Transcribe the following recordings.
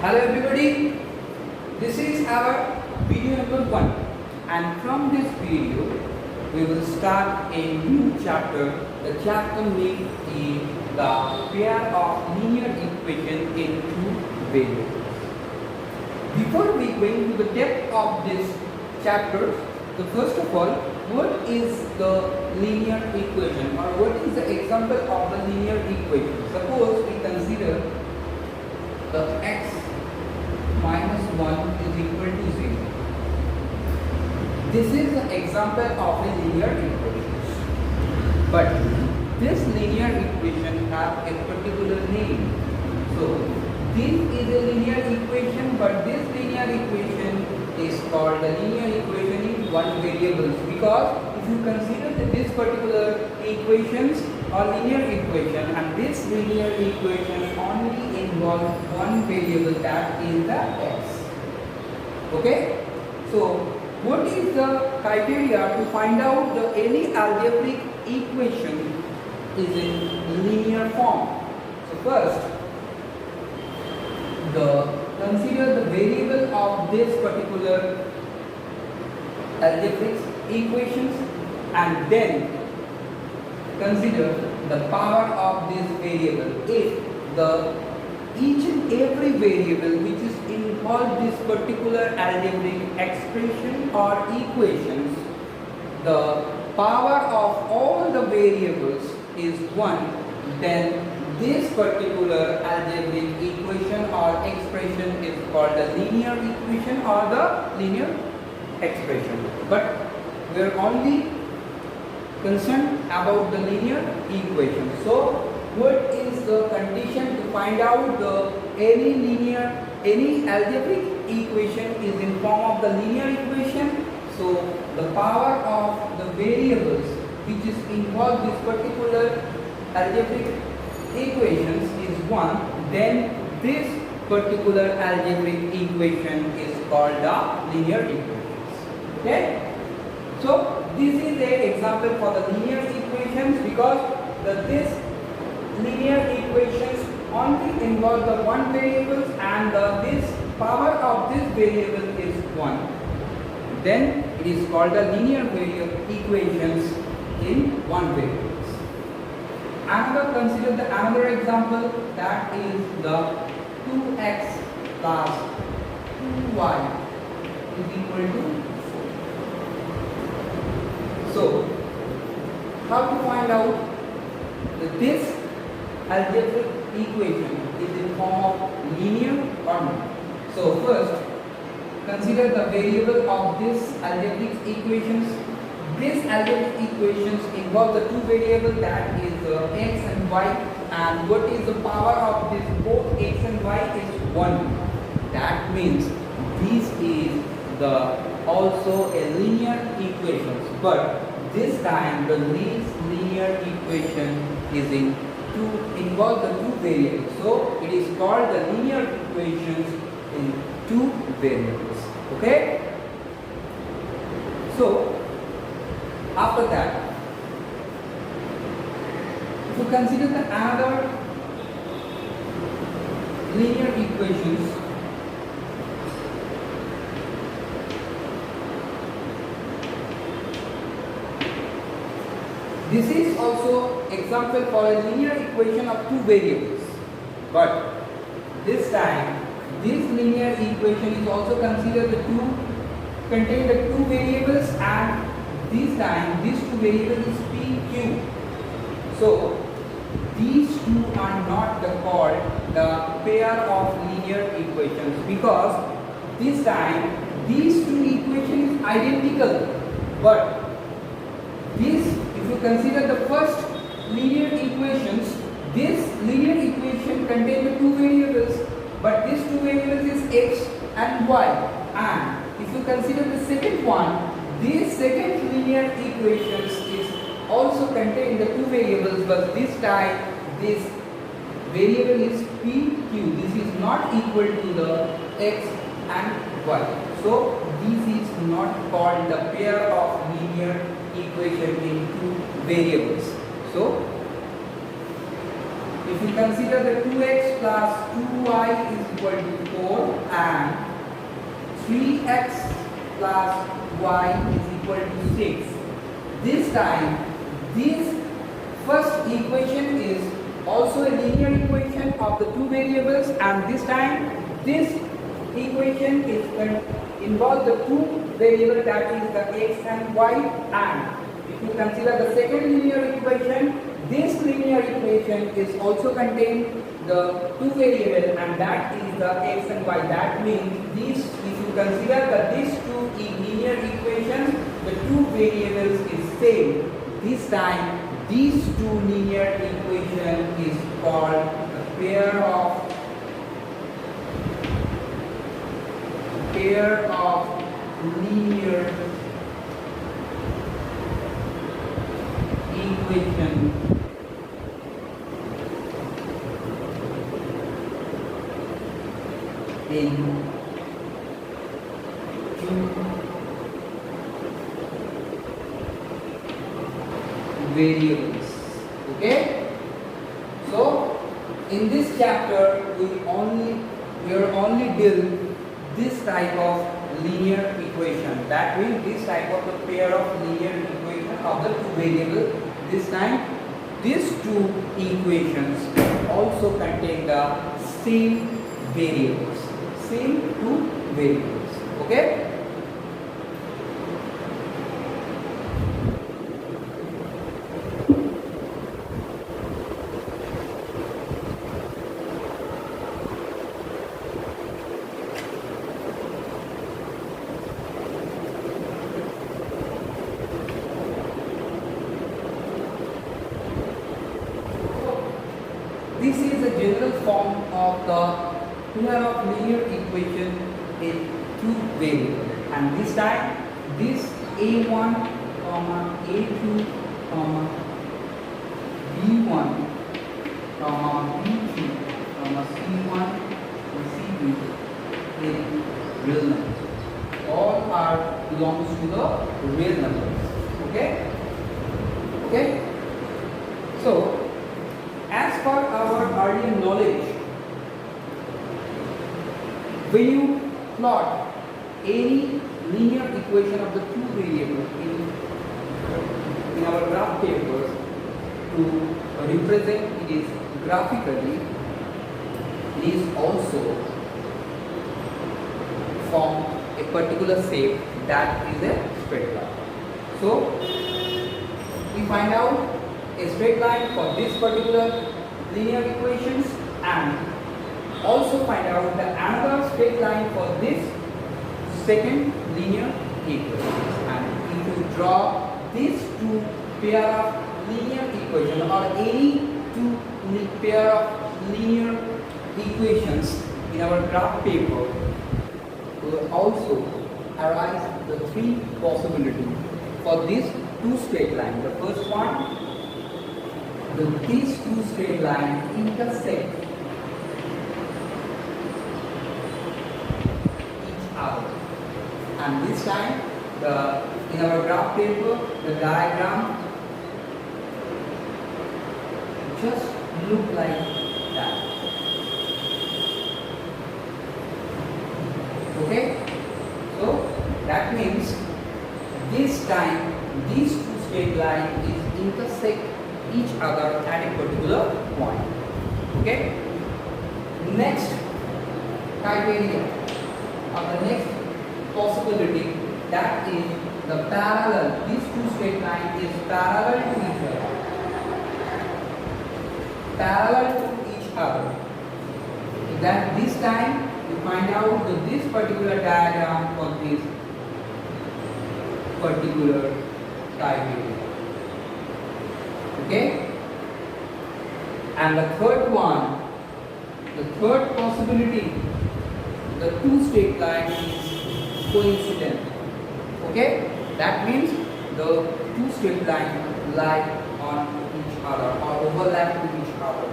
Hello everybody, this is our video number 1, and from this video we will start a new chapter. The chapter name is the pair of linear equation in two variables. Before we go into the depth of this chapter, first of all, what is the linear equation, or what is the example of the linear equation? Suppose we consider the x minus 1 is equal to 0. This is the example of a linear equation. But this linear equation has a particular name. So this is a linear equation, but this linear equation is called the linear equation in one variable, because if you consider that this particular equations or linear equation, and this linear equation only involves one variable, that is the x. Okay, so what is the criteria to find out the any algebraic equation is in linear form? So first, consider the variable of this particular algebraic equations, and then consider the power of this variable. If each and every variable which is involved this particular algebraic expression or equations, the power of all the variables is 1, then this particular algebraic equation or expression is called the linear equation or the linear expression. But we are only concerned about the linear equation. So what is the condition to find out any algebraic equation is in form of the linear equation? So the power of the variables which is involved this particular algebraic equations is 1, then this particular algebraic equation is called the linear equations. Okay, so this is an example for the linear equations, because this linear equations only involve the one variable, and this power of this variable is 1, then it is called the linear equations in one variable. Consider another example, that is the 2x plus 2y is equal to 4. So how to find out that this algebraic equation is in form of linear or not? So first, consider the variable of this algebraic equations. These algebraic equations involve the two variables, that is x and y, and what is the power of this both x and y is 1. That means this is also a linear equations, but this time this linear equation is involve the two variables. So it is called the linear equations in two variables. Okay? So after that, if you consider another linear equations, this is also example for a linear equation of two variables, but this time this linear equation is also considered contain the two variables, and this time these two variables is p, q. So these two are not called the pair of linear equations, because this time these two equations is identical, but this, if you consider the first linear equations, this linear equation contains the two variables, but these two variables is x and y, and if you consider the second one, this second linear equations is also contain the two variables, but this time this variable is p, q. This is not equal to the x and y. So this is not called the pair of linear equation in two variables. So if you consider the 2x plus 2y is equal to 4 and 3x plus y is equal to 6. This time, this first equation is also a linear equation of the two variables, and this time this equation is involve the two variables, that is the x and y. And if you consider the second linear equation, this linear equation is also contain the two variables, and that is the x and y. That means these, if you consider that these two linear equations, the two variables is same. This time these two linear equation is called a pair of linear equation in two variables. Okay, so in this chapter we will only deal this type of linear equation. That means this type of the pair of linear equation of the two variables. This time these two equations also contain the same variables, same two variables. Okay. This is a general form of the pair of linear equation in two variables, and this time this a1, a2, b1, b2, c1, and c2 in real numbers. All are belongs to the real numbers. Okay. Okay. So, as per our earlier knowledge, when you plot any linear equation of the two variables in our graph papers to represent it is graphically, it is also form a particular shape, that is a straight line. So we find out a straight line for this particular linear equations, and also find out the another straight line for this second linear equations. And if you draw these two pair of linear equations or any two pair of linear equations in our graph paper, will also arise the three possibilities for these two straight lines. The first one, these two straight lines intersect each other, and this time in our graph paper the diagram just look like that. Okay, so that means this time these two straight lines is intersect each other at a particular point. Okay. Next criteria or the next possibility, that is the parallel. These two straight lines is parallel to each other. Parallel to each other. That this time we find out that this particular diagram for this particular criteria. Okay, and the third one, the third possibility, the two straight lines is coincident. Okay, that means the two straight lines lie on each other or overlap with each other.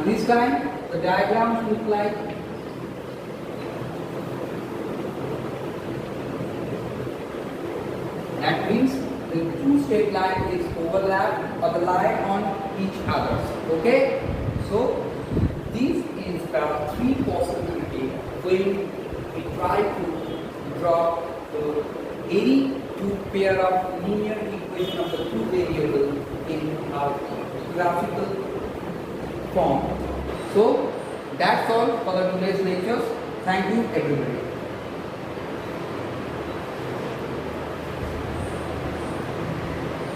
And this time the diagrams look like that. Means the two straight line is overlap or the line on each other. Okay, so this is the three possibilities when we try to draw any two pair of linear equation of the two variables in our graphical form. So that's all for the today's lectures. Thank you everybody.